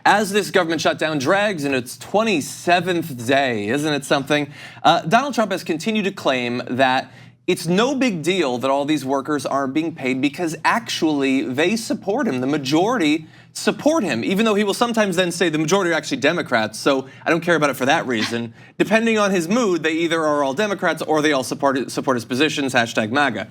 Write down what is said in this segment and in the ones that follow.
As this government shutdown drags in its 27th day, isn't it something? Donald Trump has continued to claim that it's no big deal that all these workers aren't being paid because actually they support him. The majority support him, even though he will sometimes then say the majority are actually Democrats, so I don't care about it for that reason. Depending on his mood, they either are all Democrats or they all support his positions, #MAGA.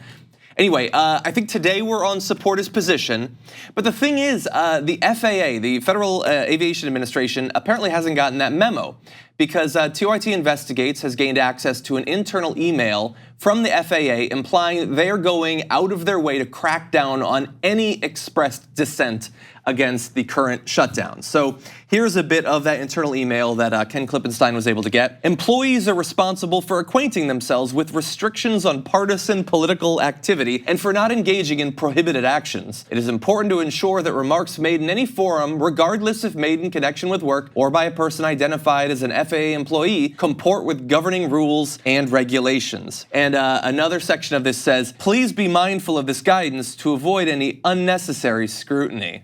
Anyway, I think today we're on support his position, but the thing is, the FAA, the Federal Aviation Administration, apparently hasn't gotten that memo because TYT Investigates has gained access to an internal email from the FAA implying they're going out of their way to crack down on any expressed dissent against the current shutdown. So here's a bit of that internal email that Ken Klippenstein was able to get. Employees are responsible for acquainting themselves with restrictions on partisan political activity and for not engaging in prohibited actions. It is important to ensure that remarks made in any forum, regardless if made in connection with work or by a person identified as an FAA employee, comport with governing rules and regulations. And another section of this says, please be mindful of this guidance to avoid any unnecessary scrutiny.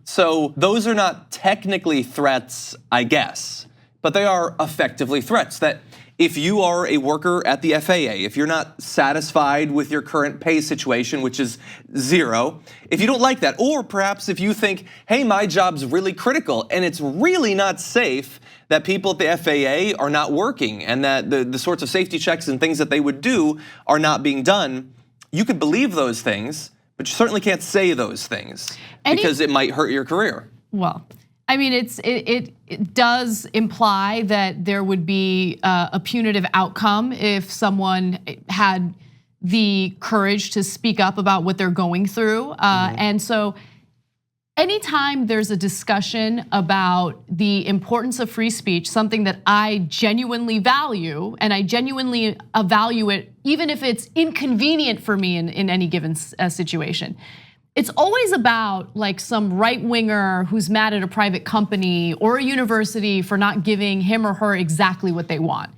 So those are not technically threats, I guess, but they are effectively threats that if you are a worker at the FAA, if you're not satisfied with your current pay situation, which is zero, if you don't like that, or perhaps if you think, hey, my job's really critical and it's really not safe that people at the FAA are not working and that the sorts of safety checks and things that they would do are not being done, you could believe those things, but you certainly can't say those things because it might hurt your career. Well, I mean, it does imply that there would be a punitive outcome if someone had the courage to speak up about what they're going through. And so anytime there's a discussion about the importance of free speech, something that I genuinely value, and I genuinely value it even if it's inconvenient for me in any given situation. It's always about like some right winger who's mad at a private company or a university for not giving him or her exactly what they want.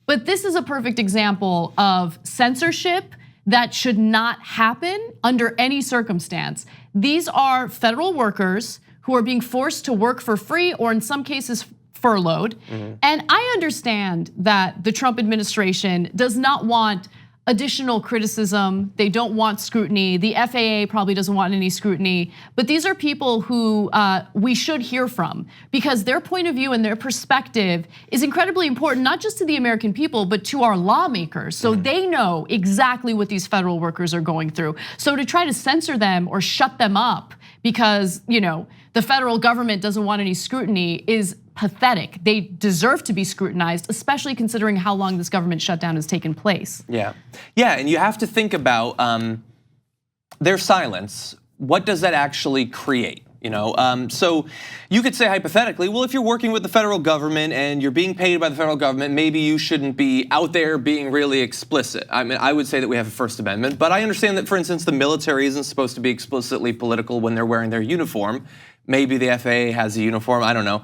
But this is a perfect example of censorship that should not happen under any circumstance. These are federal workers who are being forced to work for free or in some cases furloughed. And I understand that the Trump administration does not want additional criticism. They don't want scrutiny. The FAA probably doesn't want any scrutiny, but these are people who we should hear from because their point of view and their perspective is incredibly important, not just to the American people, but to our lawmakers. So they know exactly what these federal workers are going through. So to try to censor them or shut them up because the federal government doesn't want any scrutiny is pathetic. They deserve to be scrutinized, especially considering how long this government shutdown has taken place. Yeah, and you have to think about their silence. What does that actually create? So you could say hypothetically, well, if you're working with the federal government and you're being paid by the federal government, maybe you shouldn't be out there being really explicit. I mean, I would say that we have a First Amendment, but I understand that, for instance, the military isn't supposed to be explicitly political when they're wearing their uniform. Maybe the FAA has a uniform, I don't know.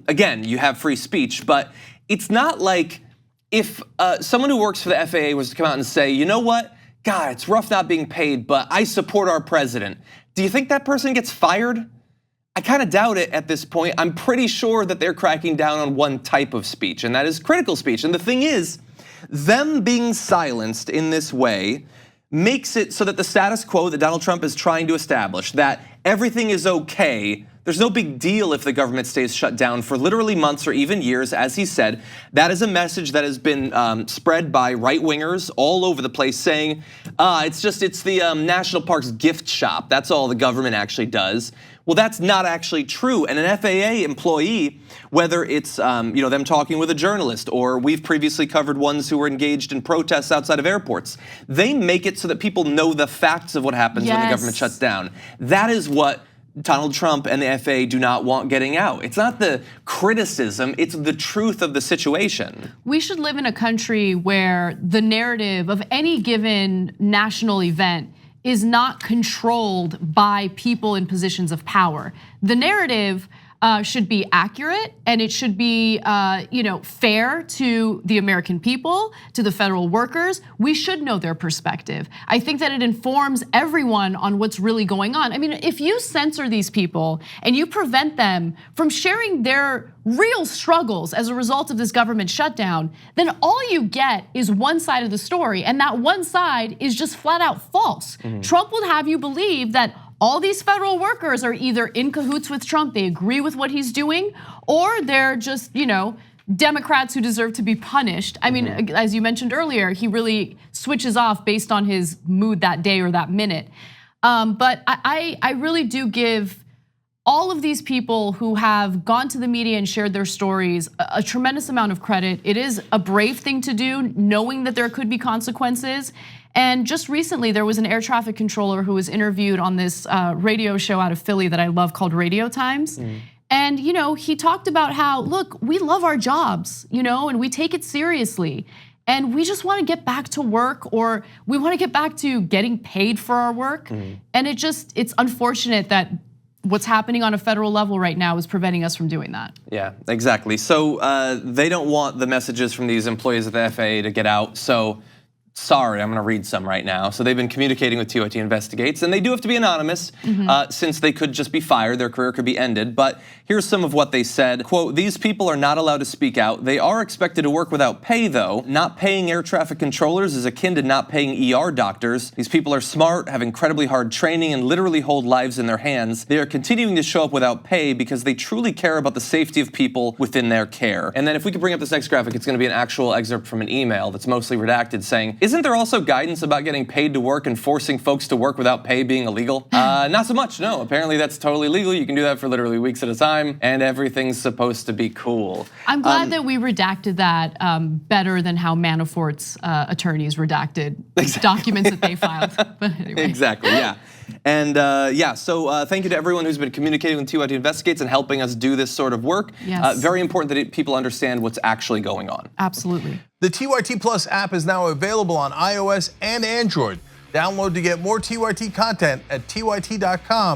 Again, you have free speech, but it's not like if someone who works for the FAA was to come out and say, you know what, God, it's rough not being paid, but I support our president. Do you think that person gets fired? I kind of doubt it at this point. I'm pretty sure that they're cracking down on one type of speech, and that is critical speech. And the thing is, them being silenced in this way makes it so that the status quo that Donald Trump is trying to establish, that everything is okay, there's no big deal if the government stays shut down for literally months or even years, as he said. That is a message that has been spread by right-wingers all over the place saying, it's the National Parks gift shop. That's all the government actually does. Well, that's not actually true. And an FAA employee, whether it's them talking with a journalist or we've previously covered ones who were engaged in protests outside of airports, they make it so that people know the facts of what happens when the government shuts down. That is what Donald Trump and the FAA do not want getting out. It's not the criticism, it's the truth of the situation. We should live in a country where the narrative of any given national event is not controlled by people in positions of power. The narrative should be accurate, and it should be fair to the American people, to the federal workers. We should know their perspective. I think that it informs everyone on what's really going on. I mean, if you censor these people and you prevent them from sharing their real struggles as a result of this government shutdown, then all you get is one side of the story, and that one side is just flat out false. Trump will have you believe that all these federal workers are either in cahoots with Trump, they agree with what he's doing, or they're just, Democrats who deserve to be punished. I mean, as you mentioned earlier, he really switches off based on his mood that day or that minute. But I really do give all of these people who have gone to the media and shared their stories a tremendous amount of credit. It is a brave thing to do, knowing that there could be consequences. And just recently, there was an air traffic controller who was interviewed on this radio show out of Philly that I love called Radio Times. And he talked about how, look, we love our jobs, and we take it seriously. And we just want to get back to work, or we want to get back to getting paid for our work. And it's unfortunate that what's happening on a federal level right now is preventing us from doing that. Yeah, exactly. So they don't want the messages from these employees at the FAA to get out. So sorry, I'm gonna read some right now. So they've been communicating with TYT Investigates, and they do have to be anonymous since they could just be fired, their career could be ended. But here's some of what they said. Quote, these people are not allowed to speak out. They are expected to work without pay though. Not paying air traffic controllers is akin to not paying ER doctors. These people are smart, have incredibly hard training, and literally hold lives in their hands. They are continuing to show up without pay because they truly care about the safety of people within their care. And then if we could bring up this next graphic, it's gonna be an actual excerpt from an email that's mostly redacted saying, isn't there also guidance about getting paid to work and forcing folks to work without pay being illegal? Not so much, no. Apparently that's totally legal. You can do that for literally weeks at a time, and everything's supposed to be cool. I'm glad that we redacted that better than how Manafort's attorneys redacted documents that they filed. But anyway. Exactly, yeah. And so thank you to everyone who's been communicating with TYT Investigates and helping us do this sort of work. Yes. Very important that people understand what's actually going on. Absolutely. The TYT Plus app is now available on iOS and Android. Download to get more TYT content at tyt.com/app.